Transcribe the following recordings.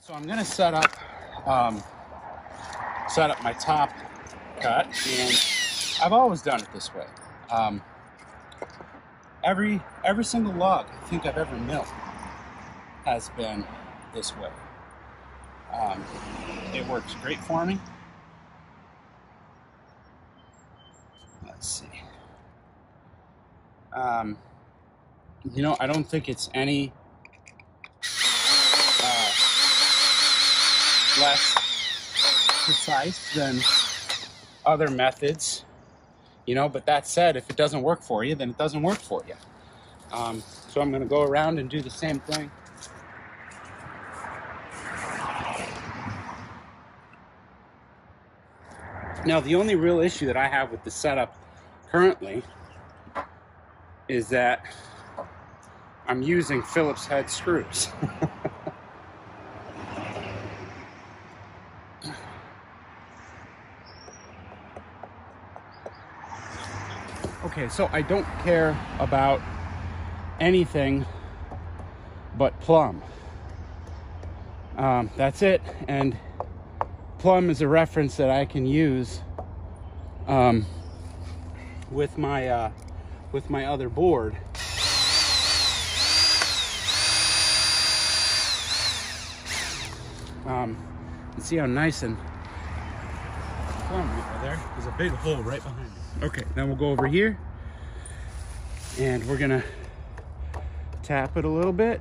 So I'm going to set up my top cut, and I've always done it this way. Every single log I think I've ever milled has been this way. It works great for me. Let's see. You know, I don't think it's any less precise than other methods, you know, but that said, if it doesn't work for you, then it doesn't work for you. So I'm going to go around and do the same thing. Now, the only real issue that I have with the setup currently is that I'm using Phillips head screws. Okay, so I don't care about anything but plumb. That's it, and plumb is a reference that I can use with my other board. See how nice and plumb we are there. There's a big hole right behind me. Okay, then we'll go over here, and we're gonna tap it a little bit.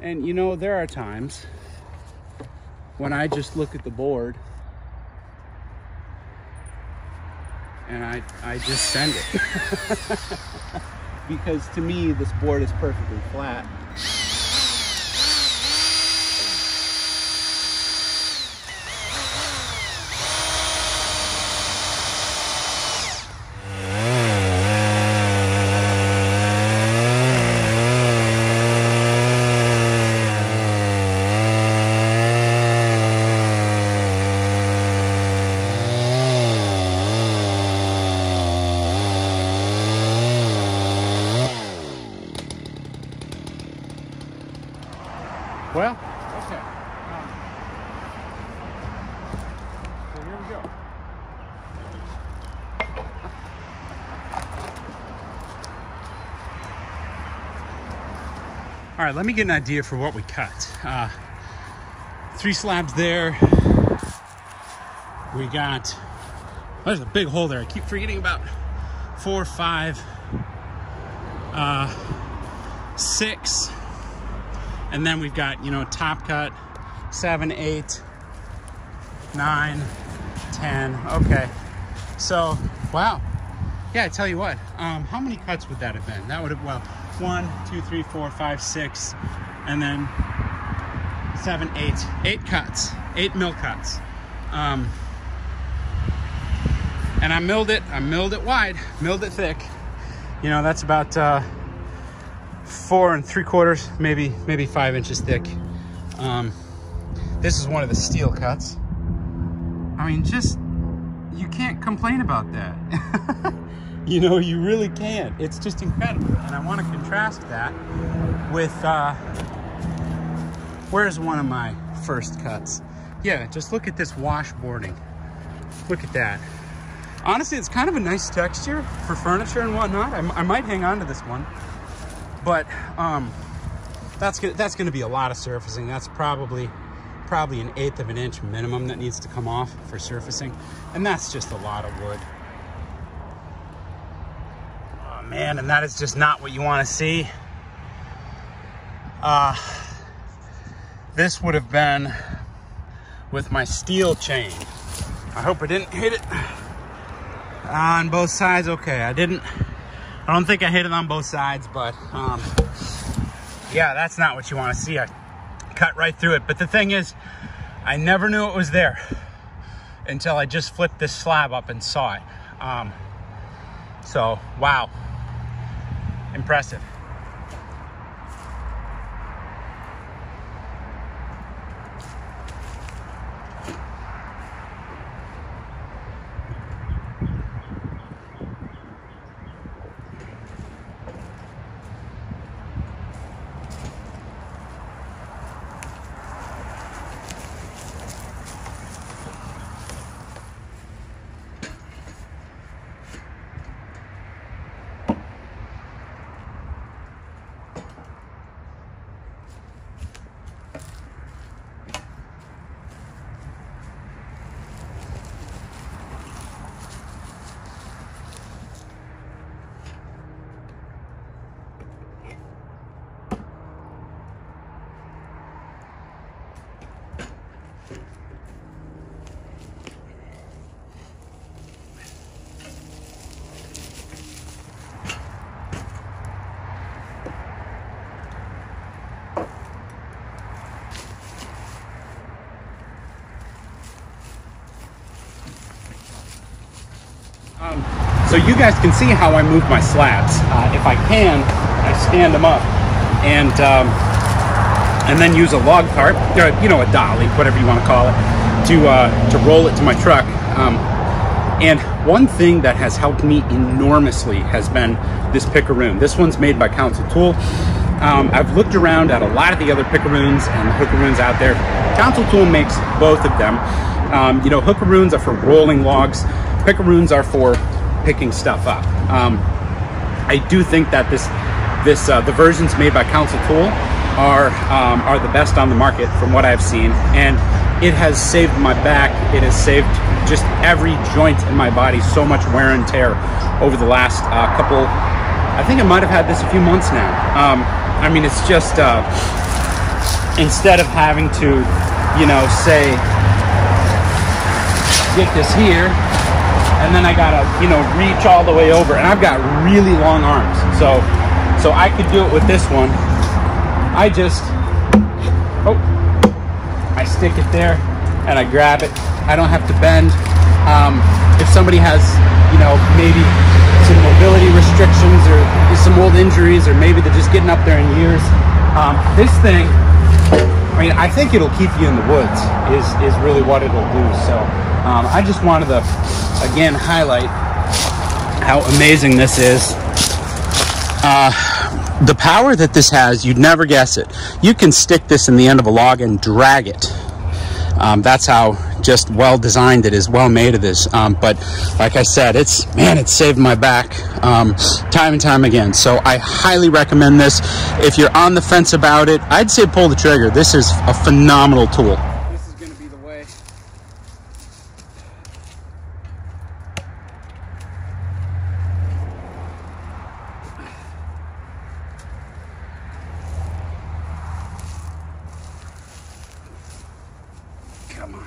And you know, there are times when I just look at the board and I just send it. Because to me, this board is perfectly flat. Well, okay. So here we go. All right, let me get an idea for what we cut. 3 slabs there. We got, there's a big hole there. I keep forgetting about 4, 5, 6. And then we've got, you know, top cut, 7, 8, 9, 10. Okay. So, wow. Yeah, I tell you what, how many cuts would that have been? That would have, well, 1, 2, 3, 4, 5, 6, and then 7, 8. 8 cuts. 8 mill cuts. And I milled it wide, milled it thick. You know, that's about 4 3/4, maybe 5 inches thick. This is one of the steel cuts. I mean, just, you can't complain about that. You know, you really can't. It's just incredible. And I want to contrast that with, where's one of my first cuts? Yeah, just look at this washboarding. Look at that. Honestly, it's kind of a nice texture for furniture and whatnot. I might hang on to this one. But that's gonna be a lot of surfacing. That's probably 1/8 of an inch minimum that needs to come off for surfacing, and that's just a lot of wood. Oh man, and that is just not what you want to see. This would have been with my steel chain. I hope I didn't hit it on both sides. Okay, I didn't. I don't think I hit it on both sides, but yeah, that's not what you want to see. I cut right through it. But the thing is, I never knew it was there until I just flipped this slab up and saw it. So, wow, impressive. So you guys can see how I move my slabs. If I can, I stand them up and then use a log cart, or, you know, a dolly, whatever you want to call it, to roll it to my truck. And one thing that has helped me enormously has been this Picaroon. This one's made by Council Tool. I've looked around at a lot of the other Picaroons and the Hookaroons out there. Council Tool makes both of them. You know, Hookaroons are for rolling logs. Picaroons are for picking stuff up. I do think that the versions made by Council Tool are the best on the market from what I've seen, and it has saved my back. It has saved just every joint in my body so much wear and tear over the last couple. I think I might have had this a few months now. I mean, it's just instead of having to, you know, say get this here, and then I gotta, you know, reach all the way over, and I've got really long arms, so I could do it with this one. I just, I stick it there, and I grab it. I don't have to bend. If somebody has, you know, maybe some mobility restrictions or some old injuries, or maybe they're just getting up there in years, this thing, I mean, I think it'll keep you in the woods is really what it'll do. So I just wanted to, again, highlight how amazing this is. The power that this has, you'd never guess it. You can stick this in the end of a log and drag it. That's how just well designed it is, well made it is. But like I said, it's saved my back time and time again. So I highly recommend this. If you're on the fence about it, I'd say pull the trigger. This is a phenomenal tool. This is going to be the way. Come on.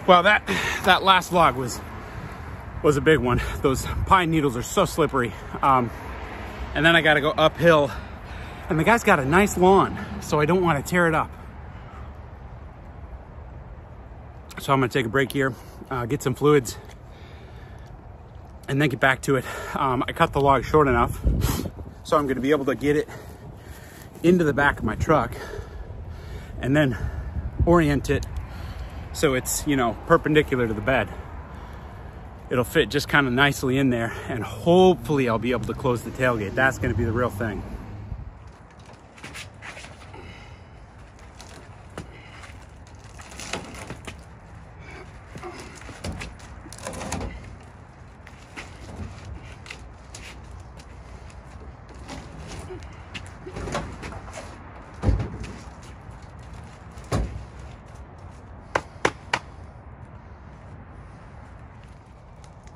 Well, that last log was a big one. Those pine needles are so slippery. And then I got to go uphill, and the guy's got a nice lawn, so I don't want to tear it up. So I'm gonna take a break here, get some fluids, and then get back to it. I cut the log short enough, so I'm gonna be able to get it into the back of my truck and then orient it so it's, you know, perpendicular to the bed. It'll fit just kind of nicely in there, and hopefully I'll be able to close the tailgate. That's gonna be the real thing.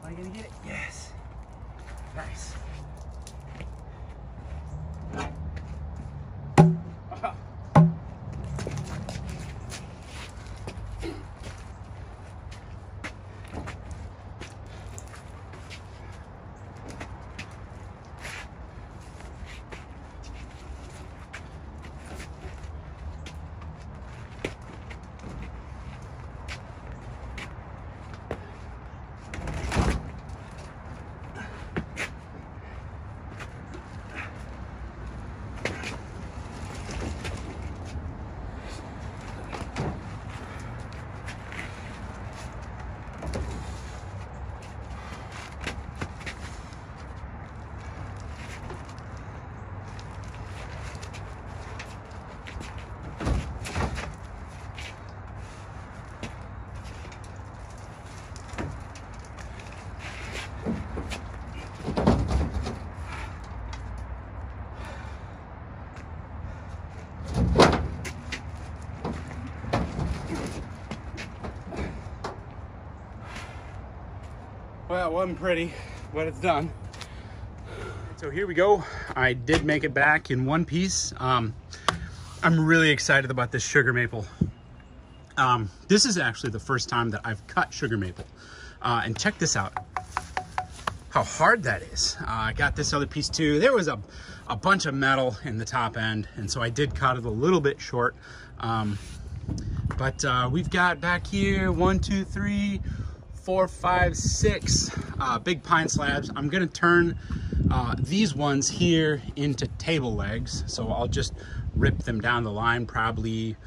Are you gonna get it? Yes. Nice. Well, it wasn't pretty, but it's done. So here we go. I did make it back in one piece. I'm really excited about this sugar maple. This is actually the first time that I've cut sugar maple. And check this out, how hard that is. I got this other piece too. There was a bunch of metal in the top end, and so I did cut it a little bit short. But we've got back here 1, 2, 3, 4, 5, 6 big pine slabs. I'm gonna turn these ones here into table legs, so I'll just rip them down the line, probably,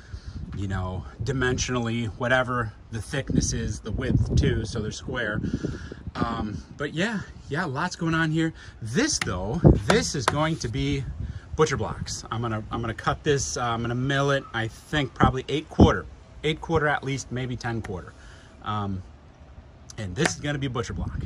you know, dimensionally, whatever the thickness is, the width too, so they're square. But yeah, lots going on here. This though, this is going to be butcher blocks. I'm gonna cut this. I'm gonna mill it. I think probably 8/4 at least, maybe 10/4. And this is gonna be butcher block.